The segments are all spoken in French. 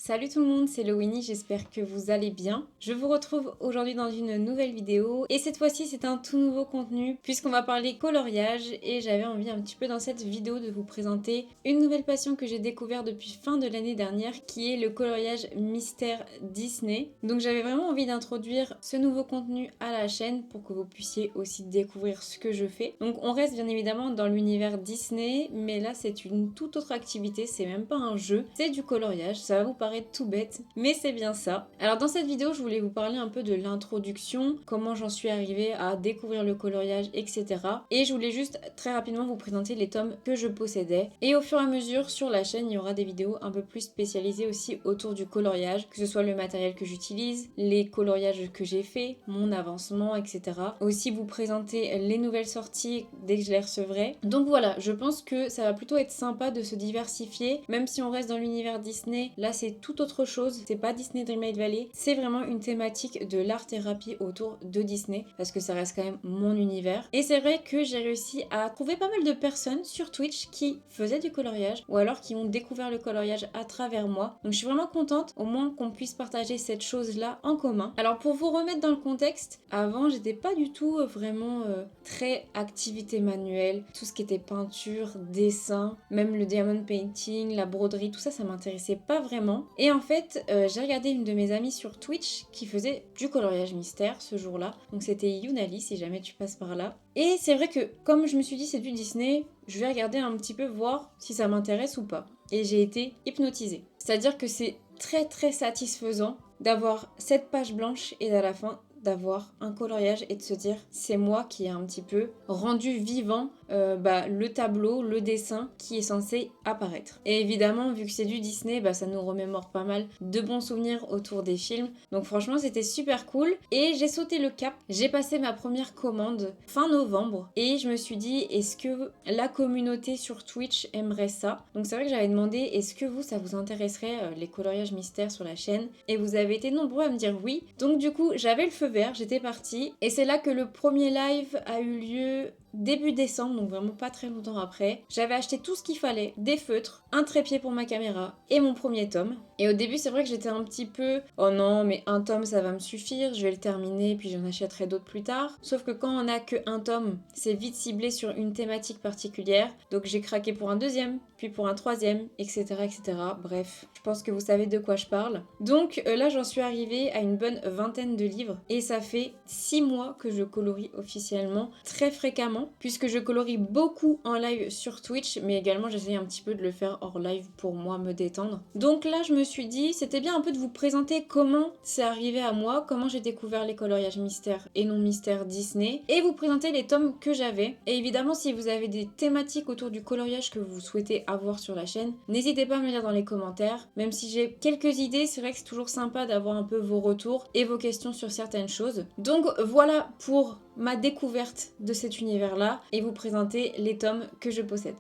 Salut tout le monde, c'est Lowini, j'espère que vous allez bien. Je vous retrouve aujourd'hui dans une nouvelle vidéo et cette fois-ci c'est un tout nouveau contenu puisqu'on va parler coloriage et j'avais envie un petit peu dans cette vidéo de vous présenter une nouvelle passion que j'ai découverte depuis fin de l'année dernière qui est le coloriage mystère Disney. Donc j'avais vraiment envie d'introduire ce nouveau contenu à la chaîne pour que vous puissiez aussi découvrir ce que je fais. Donc on reste bien évidemment dans l'univers Disney mais là c'est une toute autre activité, c'est même pas un jeu, c'est du coloriage, ça va vous paraître tout bête, mais c'est bien ça. Alors dans cette vidéo, je voulais vous parler un peu de l'introduction, comment j'en suis arrivée à découvrir le coloriage, etc. Et je voulais juste très rapidement vous présenter les tomes que je possédais. Et au fur et à mesure, sur la chaîne, il y aura des vidéos un peu plus spécialisées aussi autour du coloriage, que ce soit le matériel que j'utilise, les coloriages que j'ai fait, mon avancement, etc. Aussi vous présenter les nouvelles sorties dès que je les recevrai. Donc voilà, je pense que ça va plutôt être sympa de se diversifier, même si on reste dans l'univers Disney. Là, c'est tout autre chose, c'est pas Disney Dreamlight Valley, c'est vraiment une thématique de l'art-thérapie autour de Disney, parce que ça reste quand même mon univers. Et c'est vrai que j'ai réussi à trouver pas mal de personnes sur Twitch qui faisaient du coloriage, ou alors qui ont découvert le coloriage à travers moi. Donc je suis vraiment contente, au moins qu'on puisse partager cette chose-là en commun. Alors pour vous remettre dans le contexte, avant j'étais pas du tout vraiment très activité manuelle, tout ce qui était peinture, dessin, même le diamond painting, la broderie, tout ça, ça m'intéressait pas vraiment. Et en fait, j'ai regardé une de mes amies sur Twitch qui faisait du coloriage mystère ce jour-là. Donc c'était Younali, si jamais tu passes par là. Et c'est vrai que comme je me suis dit c'est du Disney, je vais regarder un petit peu voir si ça m'intéresse ou pas. Et j'ai été hypnotisée. C'est-à-dire que c'est très très satisfaisant d'avoir cette page blanche et à la fin d'avoir un coloriage et de se dire c'est moi qui ai un petit peu rendu vivant le tableau, le dessin qui est censé apparaître. Et évidemment, vu que c'est du Disney, ça nous remémore pas mal de bons souvenirs autour des films. Donc franchement, c'était super cool. Et j'ai sauté le cap. J'ai passé ma première commande fin novembre. Et je me suis dit, est-ce que la communauté sur Twitch aimerait ça? Donc c'est vrai que j'avais demandé, est-ce que ça vous intéresserait les coloriages mystères sur la chaîne? Et vous avez été nombreux à me dire oui. Donc du coup, j'avais le feu vert, j'étais partie. Et c'est là que le premier live a eu lieu début décembre, donc vraiment pas très longtemps après. J'avais acheté tout ce qu'il fallait, des feutres, un trépied pour ma caméra et mon premier tome. Et au début, c'est vrai que j'étais un petit peu « Oh non, mais un tome, ça va me suffire, je vais le terminer, puis j'en achèterai d'autres plus tard. » Sauf que quand on a que un tome, c'est vite ciblé sur une thématique particulière. Donc j'ai craqué pour un deuxième, puis pour un troisième, etc., etc. Bref, je pense que vous savez de quoi je parle. Donc là, j'en suis arrivée à une bonne vingtaine de livres. Et ça fait 6 mois que je colorie officiellement, très fréquemment, puisque je colorie beaucoup en live sur Twitch, mais également j'essaye un petit peu de le faire hors live pour moi me détendre. Donc là je me suis dit c'était bien un peu de vous présenter comment c'est arrivé à moi, comment j'ai découvert les coloriages mystères et non mystères Disney, et vous présenter les tomes que j'avais. Et évidemment si vous avez des thématiques autour du coloriage que vous souhaitez avoir sur la chaîne, n'hésitez pas à me le dire dans les commentaires. Même si j'ai quelques idées, c'est vrai que c'est toujours sympa d'avoir un peu vos retours et vos questions sur certaines choses. Donc voilà pour ma découverte de cet univers-là et vous présenter les tomes que je possède.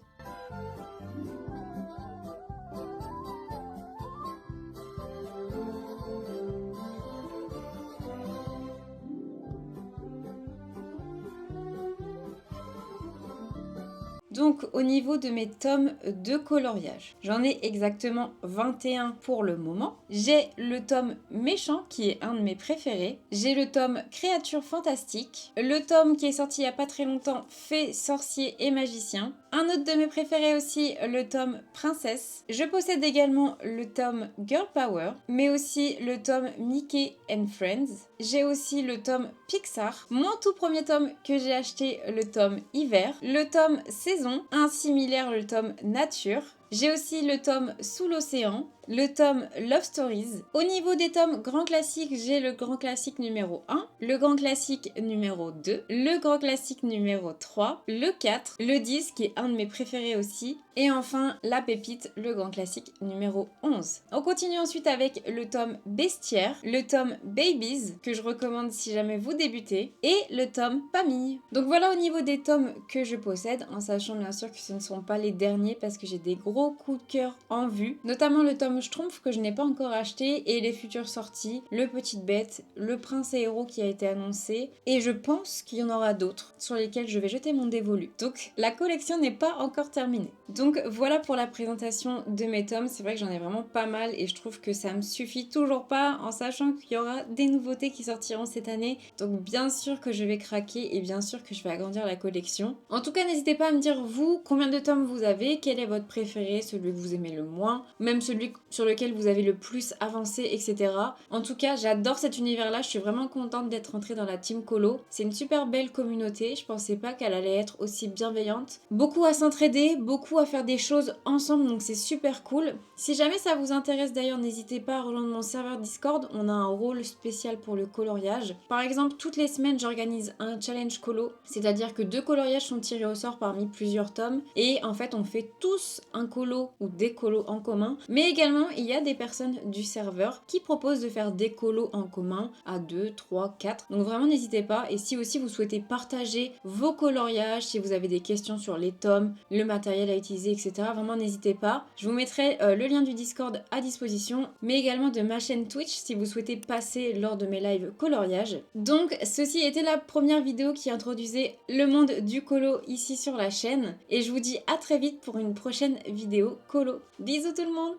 Donc au niveau de mes tomes de coloriage, j'en ai exactement 21 pour le moment. J'ai le tome méchant qui est un de mes préférés. J'ai le tome créature fantastique. Le tome qui est sorti il n'y a pas très longtemps, fée, sorcier et magicien. Un autre de mes préférés aussi, le tome princesse. Je possède également le tome Girl Power, mais aussi le tome Mickey and Friends. J'ai aussi le tome Pixar, mon tout premier tome que j'ai acheté, le tome hiver, le tome saison, un similaire le tome nature. J'ai aussi le tome Sous l'océan, le tome Love Stories. Au niveau des tomes grand classiques, j'ai le grand classique numéro 1, le grand classique numéro 2, le grand classique numéro 3, le 4, le 10 qui est un de mes préférés aussi, et enfin la pépite, le grand classique numéro 11. On continue ensuite avec le tome Bestiaire, le tome Babies, que je recommande si jamais vous débutez, et le tome Famille. Donc voilà au niveau des tomes que je possède, en sachant bien sûr que ce ne sont pas les derniers parce que j'ai des gros gros coup de cœur en vue, notamment le tome Schtroumpf que je n'ai pas encore acheté et les futures sorties, le Petite Bête, le Prince et Héros qui a été annoncé et je pense qu'il y en aura d'autres sur lesquels je vais jeter mon dévolu. Donc la collection n'est pas encore terminée. Donc voilà pour la présentation de mes tomes. C'est vrai que j'en ai vraiment pas mal et je trouve que ça me suffit toujours pas en sachant qu'il y aura des nouveautés qui sortiront cette année. Donc bien sûr que je vais craquer et bien sûr que je vais agrandir la collection. En tout cas, n'hésitez pas à me dire vous combien de tomes vous avez, quel est votre préféré, celui que vous aimez le moins, même celui sur lequel vous avez le plus avancé, etc. En tout cas, j'adore cet univers-là. Je suis vraiment contente d'être entrée dans la team colo. C'est une super belle communauté. Je pensais pas qu'elle allait être aussi bienveillante. Beaucoup à s'entraider, beaucoup à faire des choses ensemble, donc c'est super cool. Si jamais ça vous intéresse d'ailleurs, n'hésitez pas à rejoindre mon serveur Discord. On a un rôle spécial pour le coloriage. Par exemple, toutes les semaines, j'organise un challenge colo, c'est-à-dire que 2 coloriages sont tirés au sort parmi plusieurs tomes et en fait, on fait tous un colo ou des colos en commun. Mais également, il y a des personnes du serveur qui proposent de faire des colos en commun à 2, 3, 4. Donc vraiment, n'hésitez pas. Et si aussi vous souhaitez partager vos coloriages, si vous avez des questions sur les tomes, le matériel à utiliser, etc., vraiment n'hésitez pas. Je vous mettrai le lien du Discord à disposition, mais également de ma chaîne Twitch si vous souhaitez passer lors de mes lives coloriage. Donc ceci était la première vidéo qui introduisait le monde du colo ici sur la chaîne et je vous dis à très vite pour une prochaine vidéo colo. Bisous tout le monde!